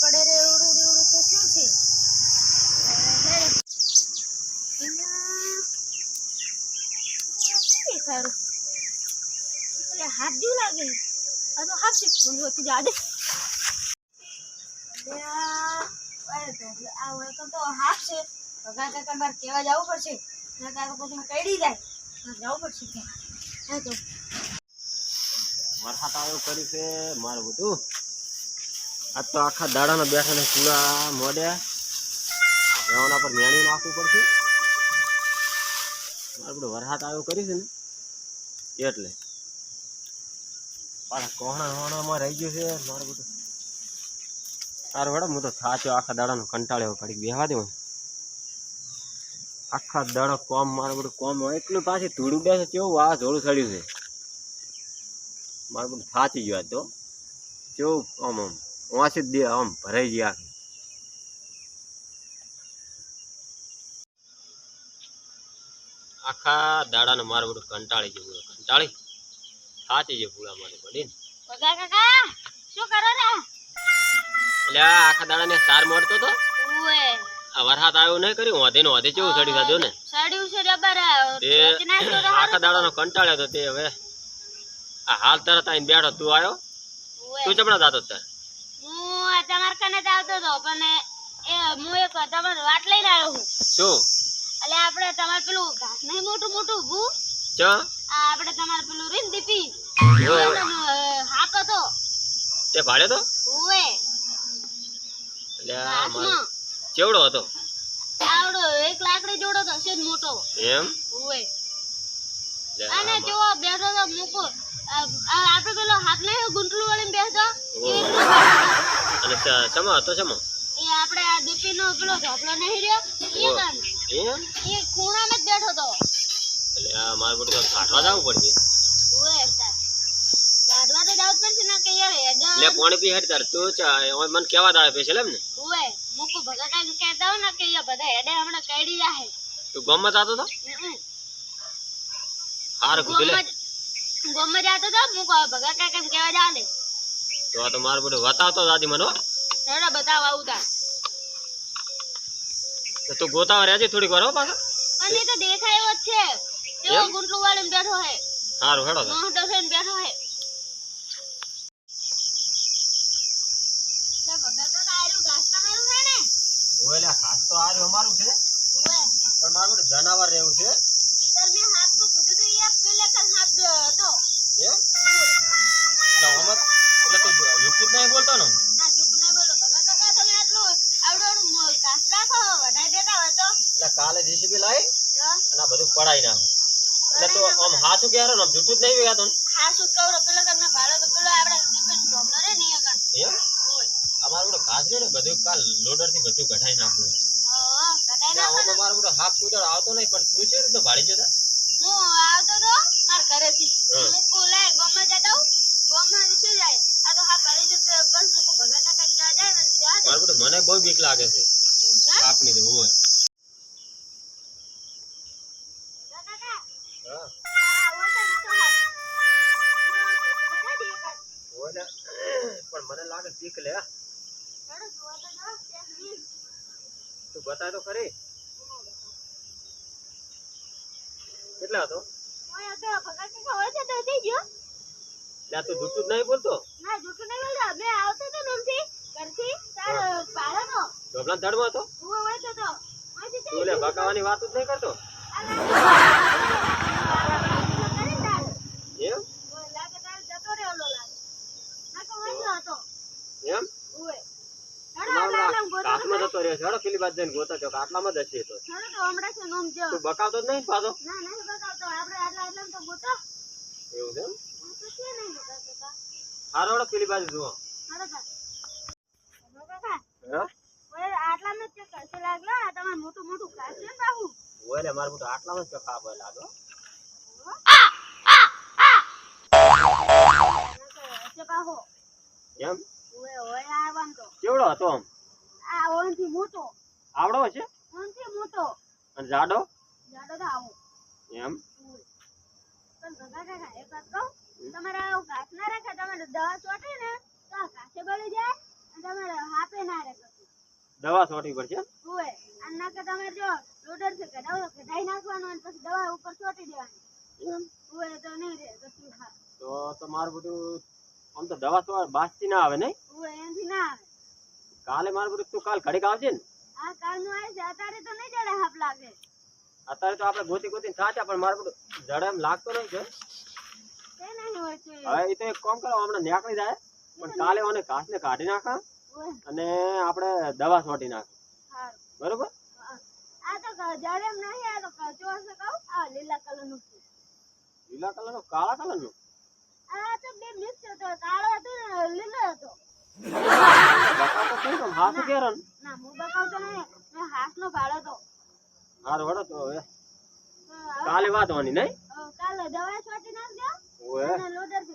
પડે રે એવડું એવડું તો શું છે સારું એટલે હાથ જેવું લાગે આ તો હાથ છે તું જા દે આ વળતો તો હાથ છે ભગા કાકા મારે કહેવા જવું પડશે ના કાકા પછી કઈડી જાય જવું પડશે ત્યાં તો મારા હાથ આવ્યો કરી છે મારું બધું આજ તો આખા દાડાના બેઠા ને પૂરા મોડ્યા એના પર મેણી નાખવું પડશે મારું બધું વરસાદ આવ્યો કરી છે ને એટલે પાછા કોહણામાં રહી ગયું છે મારું બધું સારું મેડમ હું તો થાચ્યો આખા દાડાનો કંટાળ્યો ઘડીક બેહવા દે આખા દાડો કોમ મારું બધું કોમ હોય એટલું પાછી ધૂળ ઉડે છે કેવું આ જોડું ચડ્યું છે મારું બધું થાચી ગયું તો કેવું આમ આમ વાંચી જ દે આમ ભરાઈ ગયા આખા દાડાને મારું બધું કંટાળી ગયું કંટાળી થાચી ગયું પૂરા મારી પડી ભગા કાકા શું કરો રે એટલે આખા દાડાને સાર મળતો તો ઓએ આ વરસાદ આવ્યો નહીં કર્યું વધે કેવું ચડી જાજો ને સાડ્યું છે રબર આખા દાડાનો કંટાળ્યો તો તે હવે આ હાલ તરત આઈને બેઠો તું આવ્યો તું ચપડા જાતો તાર હું તમાર કને જ આવતો તો પણ એ હું એક તમાર વાટ લઈને આવ્યો હું શું એટલે આપણે તમાર પેલું ઘાસ નહીં મોટું મોટું ઊભું ચ આપણે તમાર પેલું રીન દીપી હાકો તો તે ભાડે તો ઓએ એટલે ચેવડો હતો આવડો એક લાકડી જોડો તો છે મોટો એમ ઓએ અને જો બેઠો તો મૂકો આપણે પેલો હાથ નહીં ગુંટલું વળીને બેસતો અને સમો હતો સમો એ આપણે આ દીપીનો પેલો ઢોકળો નહીં રહ્યો એમ એ ખૂણામાં જ બેઠો તો એટલે આ મારે બધું કાઢવા જવું પડશે ઓએ કાઢવા તો જવું પડશે ને કે યાર લે પાણી પી હેડ તાર તું મને કેવા દાવે પેશલ એમ ને ઓએ મૂકો ભગા કાકા કહેતા હો ને કે યાર બધા હેડે હમણાં કઈડી જાહે તું ગામમાં જાતો તો હાર કુલે ગોમમાં જાતો તો મૂકો ભગા કાકા એમ કહેવા જાલે તો આ તો મારું બધું બતાવતો દાદી મને હેડો બતાવ આવું તા તો તું ગોતાવા રહેજે થોડીક વાર હો પાછા પણ એ તો દેખાયો જ છે એવો ગુંટલું વાળીને બેઠો હે હારું હેડો મોટો થઈને બેઠો હે લે ભગા કાકા આયરું ઘાસ તમારું છે ને ઓલે ખાસ તો આર્યો અમારું છે ઓએ પણ મારું બધું જનાવર રહેવું છે સર મેં હાથ કો કીધું તો એ પેલે કલ હાથ હતો એમ એટલે હમત એટલે તું યુટ્યુબ નહીં બોલતો ને ના જૂઠું નહીં બોલો ભગા કાકા તમે આટલું આવડું ઘાસ રાખો વઢાઈ દેતા હોય તો એટલે કાલે જીસીબી લાવી જો અને આ બધું પડાઈ નાખું એટલે તું આમ હાથું કે આમ જૂઠું જ નહીં વેગાતો ને ખાસ ઉકવરો પેલો તમને ભાડો તો પેલો આપણે દીપેન ઢોબલો રે ને આગળ એમ ઓય અમારું બધું ઘાસ છે ને બધું કાલ લોડર થી બધું કઢાઈ નાખ્યું કટાઈ નાખો ને મારું બધું હાથ કુદર આવતો નહીં પણ તું છે તો ભાડી જતા હું આવતો તો માર ઘરેથી હું કોલે ગોમાં જતો ગોમાં શું જાય આ તો હા ભરી જતો બસ લોકો ભગા કાકા જાય ને જાય મારું બધું મને બહુ બીક લાગે છે આપની તો હોય ભગા કાકા હા પણ મને લાગે બીક લે તું બતા તો ખરી કેટલા હતો તું જૂઠું જ નહીં બોલતો ઢોબલા ધડમાં હતો તું લે ભગાવાની વાત જ નહીં કરતો એમ એમ કાચમાં જતો રહ્યો છે પેલી બાજુ જઈને ગોતા ચોક આટલામાં જ હશે તો તું બકાવતો જ નહીં પાછો એવું છે એમ હારો પેલી બાજુ જુઓ મોટું મોટું ખાશે બાબુ ઓલે મારું મોટું આટલામાં જ ચકા આપે લાગો એમ કેવડો હતો આમ મોટો આવડો હશે મોટો અને જાડો જાડો તો આવો એમ પણ ભગા કાકા એક વાત કહું તમારા ઘાસ ના રાખે તમારે દવા ચોટે ને તો ઘાસે બળી જાય અને તમારે હાપે ના રે કશું. દવા છોટવી પડશે એમ? ઓય અને નાકે તમારે જો લોડર છે કઢાવો કઢાઈ નાખવાનું અને પછી દવા ઉપર છોટી દેવાની. એમ ઓય તો નહીં રે કશું હા. તો મારું બધું આમ તો દવા તો બાસતી ના આવે નહીં? ઓય એનથી ના આવે. કાલે મારું બધું તું કાલ ઘડીક આવજે ને. આ કાલનું આવે છે અત્યારે તો નહીં જડે હાપ લાગે. અત્યારે તો આપણે ગોતી ગોતીને સાચા પણ મારું બધું જડે એમ લાગતો નહીં છે. તે નહીં હોય છે. હવે એ તો એક કામ કરો હમણાં નીકળી જાય પણ કાલે મને ઘાસને કાઢી નાખા ઓય અને આપણે દવા છોટી નાખ હારું. બરોબર? આ તો જડે એમ નહીં આ તો ચોર છે કહું આ લીલા કલરનું છે. લીલા કલરનો કાળા કલરનો આ તો બે મિક્સ હતો કાળો હતો ને લીલો હતો. બતાવતો કેમ કેમ હાથ કેરો ને ના હું બકાવતો નહીં મેં હાથનો ભાડો તો. હારું વડો તો હવે તો હવે કાલે વાત હોવાની નહીં? કાલે દવા છોટી નાખજો ઓએ અને લોડર છે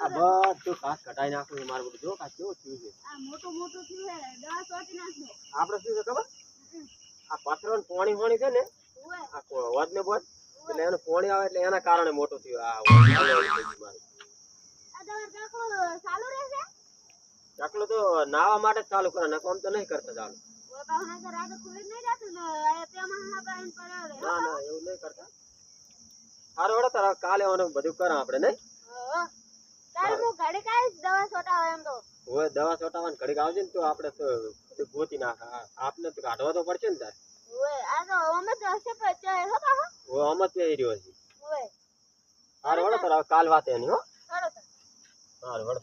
આ બધું ઘાસ કટાઈ નાખું છે મારું બધું જો કાંઈ કેવું થયું છે. આ મોટું મોટું થયું છે દવા છોટી નાખજો. આપણે શું છે ખબર આ પથરો ને પાણી પાણી છે ને ઓય આ વધ ને બધ એટલે એનું પાણી આવે એટલે એના કારણે મોટું થયું આ મારું. આ તમારે કાકો ચાલુ રહેશે. ચાકલો તો નાવા માટે જ ચાલુ કરે નકમ તો નહીં કરતા ચાલુ. ઓય બાહના ઘર આ તો ખુલી જ નહીં જતું ને આ તેમાં હા પાણી પડ્યો રે. ના ના એવું નહીં કરતા. હારું વડો તારા કાલે આનું બધું કરા આપણે નહીં? કાલ હું ઘડી કાઢીશ દવા છોટાવે એમ તો. હવે દવા છોટાવાની ઘડીક આવજે ને તો આપણે તો બધું ગોતી નાખા આપને તો કાઢવા તો પડશે ને તારે. ઓય આ તો અમે તો હશે પચાય હો બાહા. હવે આમ જ પહેરી રહ્યો છે. ઓય હારું વડો તારા કાલ વાત એની હો. ચલો તો. હારું વડો.